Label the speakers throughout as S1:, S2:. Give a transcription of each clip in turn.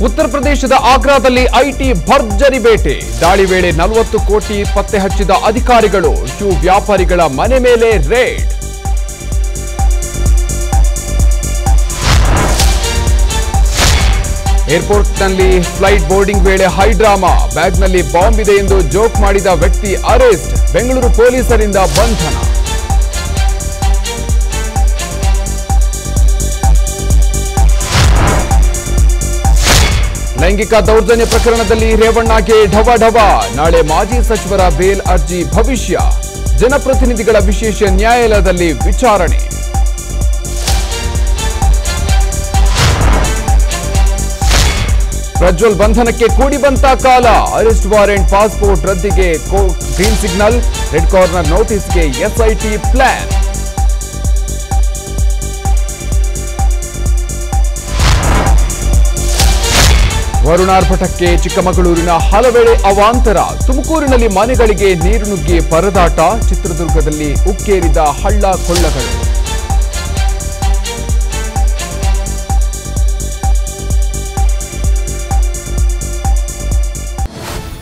S1: ಉತ್ತರ ಪ್ರದೇಶದ ಆಗ್ರಾದಲ್ಲಿ ಐಟಿ ಭರ್ಜರಿ ಬೇಟೆ. ದಾಳಿ ವೇಳೆ 40 ಕೋಟಿ ಪತ್ತೆ ಹಚ್ಚಿದ ಅಧಿಕಾರಿಗಳು. ಶೂ ವ್ಯಾಪಾರಿಗಳ ಮನೆ ಮೇಲೆ ರೇಡ್. ಏರ್ಪೋರ್ಟ್ನಲ್ಲಿ ಫ್ಲೈಟ್ ಬೋರ್ಡಿಂಗ್ ವೇಳೆ ಹೈ ಡ್ರಾಮಾ. ಬ್ಯಾಗ್ನಲ್ಲಿ ಬಾಂಬ್ ಇದೆ ಎಂದು ಜೋಕ್ ಮಾಡಿದ ವ್ಯಕ್ತಿ ಅರೆಸ್ಟ್. ಬೆಂಗಳೂರು ಪೊಲೀಸರಿಂದ ಬಂಧನ. ಲೈಂಗಿಕ ದೌರ್ಜನ್ಯ ಪ್ರಕರಣದಲ್ಲಿ ರೇವಣ್ಣಗೆ ಢವಢವ. ನಾಳೆ ಮಾಜಿ ಸಚಿವರ ಬೇಲ್ ಅರ್ಜಿ ಭವಿಷ್ಯ. ಜನಪ್ರತಿನಿಧಿಗಳ ವಿಶೇಷ ನ್ಯಾಯಾಲಯದಲ್ಲಿ ವಿಚಾರಣೆ. ಪ್ರಜ್ವಲ್ ಬಂಧನಕ್ಕೆ ಕೂಡಿ ಬಂತ ಕಾಲ. ಅರೆಸ್ಟ್ ವಾರೆಂಟ್, ಪಾಸ್ಪೋರ್ಟ್ ರದ್ದಿಗೆ ಗ್ರೀನ್ ಸಿಗ್ನಲ್, ರೆಡ್ ಕಾರ್ನರ್ ನೋಟಿಸ್ಗೆ ಎಸ್ಐಟಿ ಪ್ಲಾನ್. ವರುಣಾರ್ಭಟಕ್ಕೆ ಚಿಕ್ಕಮಗಳೂರಿನ ಹಲವೆಡೆ ಅವಾಂತರ. ತುಮಕೂರಿನಲ್ಲಿ ಮನೆಗಳಿಗೆ ನೀರು ನುಗ್ಗಿ ಪರದಾಟ. ಚಿತ್ರದುರ್ಗದಲ್ಲಿ ಉಕ್ಕೇರಿದ ಹಳ್ಳ ಕೊಳ್ಳಗಳು.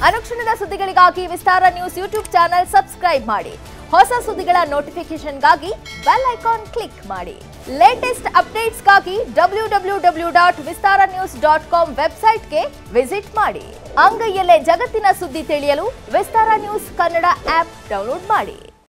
S2: ಅನುಕ್ಷಣದ ಸುದ್ದಿಗಳಿಗಾಗಿ ವಿಸ್ತಾರ ನ್ಯೂಸ್ ಯೂಟ್ಯೂಬ್ ಚಾನೆಲ್ ಸಬ್ಸ್ಕ್ರೈಬ್ ಮಾಡಿ. ಹೊಸ ಸುದ್ದಿಗಳ ನೋಟಿಫಿಕೇಶನ್ಗಾಗಿ ಬೆಲ್ ಐಕಾನ್ ಕ್ಲಿಕ್ ಮಾಡಿ. ಲೇಟೆಸ್ಟ್ ಅಪ್ಡೇಟ್ಸ್ಗಾಗಿ www.vistaranews.com ವೆಬ್ಸೈಟ್ಗೆ ವಿಸಿಟ್ ಮಾಡಿ. ಅಂಗೈಯಲ್ಲೇ ಜಗತ್ತಿನ ಸುದ್ದಿ ತಿಳಿಯಲು ವಿಸ್ತಾರ ನ್ಯೂಸ್ ಕನ್ನಡ ಆಪ್ ಡೌನ್ಲೋಡ್ ಮಾಡಿ.